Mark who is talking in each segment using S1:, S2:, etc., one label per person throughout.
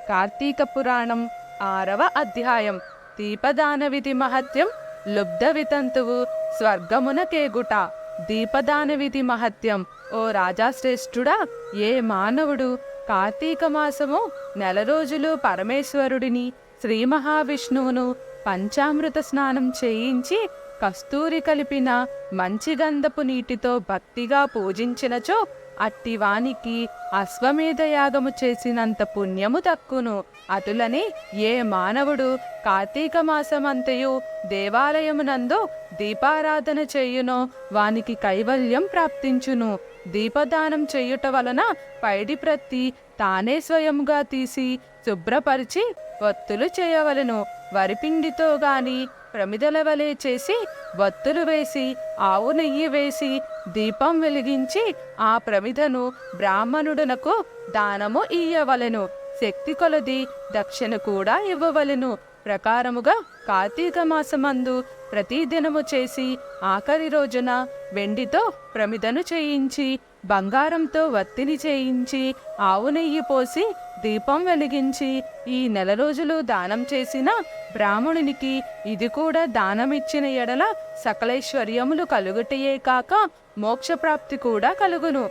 S1: కార్తీక పురాణం 6వ అధ్యాయం. దీపదాన విధి మహత్యం. లుబ్ధ వితంతువు స్వర్గమున కేగుట. దీపదాన విధి మహత్యం. ఓ రాజాశ్రేష్ఠుడా, ఏ మానవుడు కార్తీక మాసము నెల రోజులు పరమేశ్వరుడిని శ్రీ మహావిష్ణువును పంచామృత స్నానం చేయించి కస్తూరి కలిపిన మంచి గంధపు నీటితో భక్తిగా పూజించినచో అట్టి వానికి అశ్వమేధ యాగము చేసినంత పుణ్యము దక్కును. అటులని ఏ మానవుడు కార్తీక మాసమంతయు దేవాలయమునందు దీపారాధన చేయునో వానికి కైవల్యం ప్రాప్తించును. దీపదానం చేయుట వలన పైడి ప్రత్తి తానే స్వయముగా తీసి శుభ్రపరిచి వత్తులు చేయవలెను. వరిపిండితో గాని ప్రమిదల వలె చేసి వత్తులు వేసి ఆవు నెయ్యి వేసి దీపం వెలిగించి ఆ ప్రమిదను బ్రాహ్మణుడునకు దానము ఇయ్యవలెను. శక్తి కొలది దక్షిణ కూడా ఇవ్వవలెను. ప్రకారముగా కార్తీక మాసమందు ప్రతిదినము చేసి ఆఖరి రోజున వెండితో ప్రమిదను చేయించి బంగారంతో వత్తిని చేయించి ఆవు నెయ్యి పోసి దీపం వెలిగించి ఈ నెల రోజులు దానం చేసిన బ్రాహ్మణునికి ఇది కూడా దానమిచ్చిన ఎడల సకలైశ్వర్యములు కలుగుటయే కాక మోక్షప్రాప్తి కూడా కలుగును.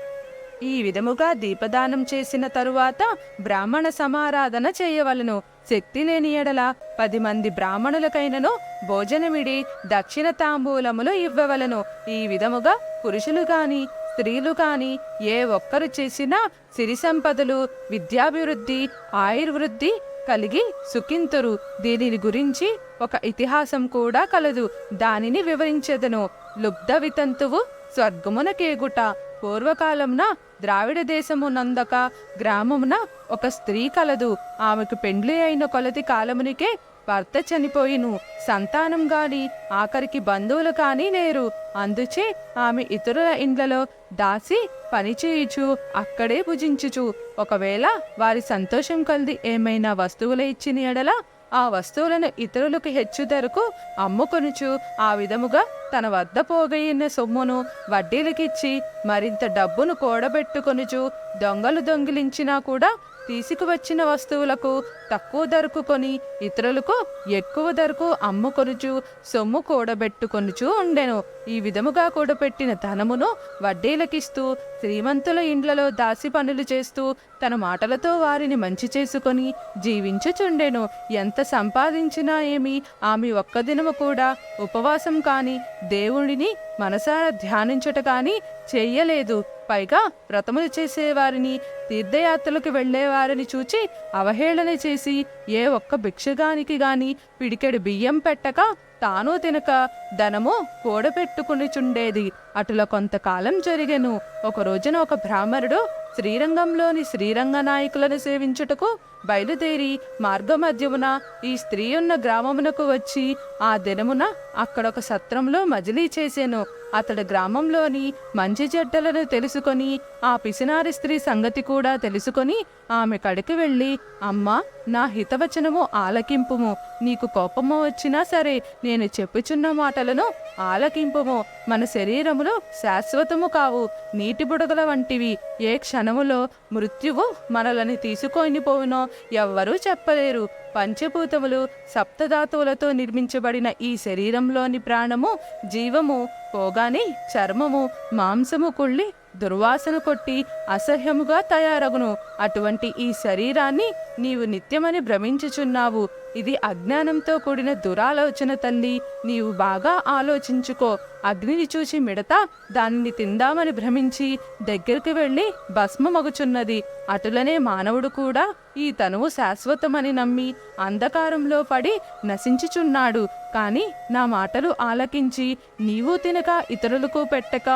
S1: ఈ విధముగా దీపదానం చేసిన తరువాత బ్రాహ్మణ సమారాధన చేయవలను. శక్తి లేని ఎడల 10 మంది బ్రాహ్మణులకైనను భోజనమిడి దక్షిణ తాంబూలములు ఇవ్వవలను. ఈ విధముగా పురుషులు గాని స్త్రీలు కాని ఏ ఒక్కరు చేసినా సిరి సంపదలు, విద్యాభివృద్ధి, ఆయుర్వృద్ధి కలిగి సుఖింతురు. దీనిని గురించి ఒక ఇతిహాసం కూడా కలదు. దానిని వివరించెదను. లుబ్ధ వితంతువు స్వర్గమున కేగుట. పూర్వకాలంన ద్రావిడ దేశమునందక గ్రామమున ఒక స్త్రీ కలదు. ఆమెకు పెండ్లి అయిన కొలది కాలమునికే భర్త చనిపోయిను. సంతానం గాని ఆఖరికి బంధువులు కానీ లేరు. అందుచే ఆమె ఇతరుల ఇండ్లలో దాసి పనిచేయుచు అక్కడే భుజించుచు ఒకవేళ వారి సంతోషం కొలది ఏమైనా వస్తువులు ఇచ్చిన ఎడల ఆ వస్తువులను ఇతరులకు హెచ్చు ధరకు అమ్ముకొనుచు ఆ విధముగా తన వద్ద పోగయిన సొమ్మును వడ్డీలకిచ్చి మరింత డబ్బును కూడబెట్టుకొనుచు దొంగలు దొంగిలించినా కూడా తీసుకువచ్చిన వస్తువులకు తక్కువ ధరకు కొని ఇతరులకు ఎక్కువ ధరకు అమ్ముకొనుచు సొమ్ము కూడబెట్టుకొనుచు ఉండెను. ఈ విధముగా కూడబెట్టిన ధనమును వడ్డీలకిస్తూ శ్రీమంతుల ఇండ్లలో దాసి పనులు చేస్తూ తన మాటలతో వారిని మంచి చేసుకొని జీవించుచుండెను. ఎంత సంపాదించినా ఏమి ఆమె ఒక్క దినము కూడా ఉపవాసం కాని దేవుడిని మనసారా ధ్యానించుట కాని చెయ్యలేదు. పైగా వ్రతములు చేసేవారిని, తీర్థయాత్రలకు వెళ్లేవారిని చూచి అవహేళన చేసి ఏ ఒక్క భిక్షగానికి గాని పిడికెడు బియ్యం పెట్టక తాను తినక ధనము కూడబెట్టుకునిచుండేది. అటుల కొంతకాలం జరిగెను. ఒక రోజున ఒక బ్రాహ్మణుడు శ్రీరంగంలోని శ్రీరంగ నాయకులను సేవించుటకు బయలుదేరి మార్గమధ్యమున ఈ స్త్రీ ఉన్న గ్రామమునకు వచ్చి ఆ దినమున అక్కడొక సత్రంలో మజిలీ చేసెను. అతడు గ్రామంలోని మంచి చెడ్డలను తెలుసుకొని ఆ పిసినారి స్త్రీ సంగతి కూడా తెలుసుకొని ఆమె కడికి వెళ్ళి, అమ్మా, నా హితవచనము ఆలకింపుము. నీకు కోపము వచ్చినా సరే నేను చెప్పుచున్న మాటలను ఆలకింపుము. మన శరీరములు శాశ్వతము కావు, నీటి బుడగల వంటివి. ఏ క్షణములో మృత్యువు మనలని తీసుకొని పోవునో ఎవ్వరూ చెప్పలేరు. పంచభూతములు సప్తధాతువులతో నిర్మించబడిన ఈ శరీరంలోని ప్రాణము, జీవము పోగానే చర్మము, మాంసము కుళ్ళి దుర్వాసన కొట్టి అసహ్యముగా తయారగును. అటువంటి ఈ శరీరాన్ని నీవు నిత్యమని భ్రమించుచున్నావు. ఇది అజ్ఞానంతో కూడిన దురాలోచన తల్లి. నీవు బాగా ఆలోచించుకో. అగ్నిని చూసి మిడత దానిని తిందామని భ్రమించి దగ్గరికి వెళ్ళి భస్మమగుచున్నది. అటులనే మానవుడు కూడా ఈ తనువు శాశ్వతమని నమ్మి అంధకారంలో పడి నశించుచున్నాడు. కాని నా మాటలు ఆలకించి నీవు తినక ఇతరులకు పెట్టక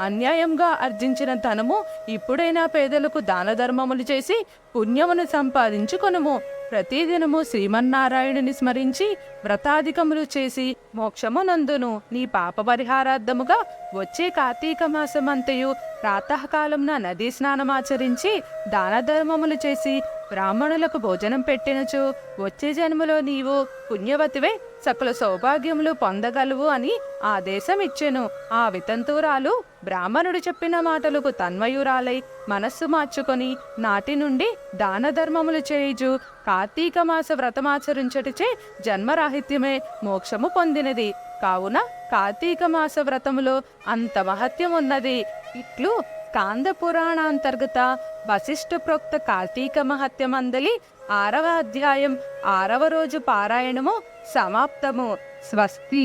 S1: అన్యాయంగా ఆర్జించిన ధనము ఇప్పుడైనా పేదలకు దాన ధర్మములు చేసి పుణ్యమును సంపాదించుకొనుము. ప్రతిదినము శ్రీమన్నారాయణుని స్మరించి వ్రతాధికములు చేసి మోక్షమునందును. నీ పాప పరిహారార్థముగా వచ్చే కార్తీక మాసమంతయు ప్రాతకాలంన నదీ స్నానమాచరించి దాన ధర్మములు చేసి బ్రాహ్మణులకు భోజనం పెట్టినచో వచ్చే జన్మలో నీవు పుణ్యవతివే సకల సౌభాగ్యములు పొందగలవు అని ఆదేశం ఇచ్చెను. ఆ వితంతురాలు బ్రాహ్మణుడు చెప్పిన మాటలకు తన్మయురాలై మనస్సు మార్చుకొని నాటి నుండి దాన ధర్మములు చేయుచు కార్తీక మాస వ్రతమాచరించటిచే జన్మరాహిత్యమే మోక్షము పొందినది. కావున కార్తీక మాస వ్రతములో అంత మహత్యం ఉన్నది. ఇట్లు స్కాంద పురాణాంతర్గత వశిష్ఠ ప్రోక్త కార్తీక మహత్యమందలి 6వ అధ్యాయం 6వ రోజు పారాయణము సమాప్తము. స్వస్తి.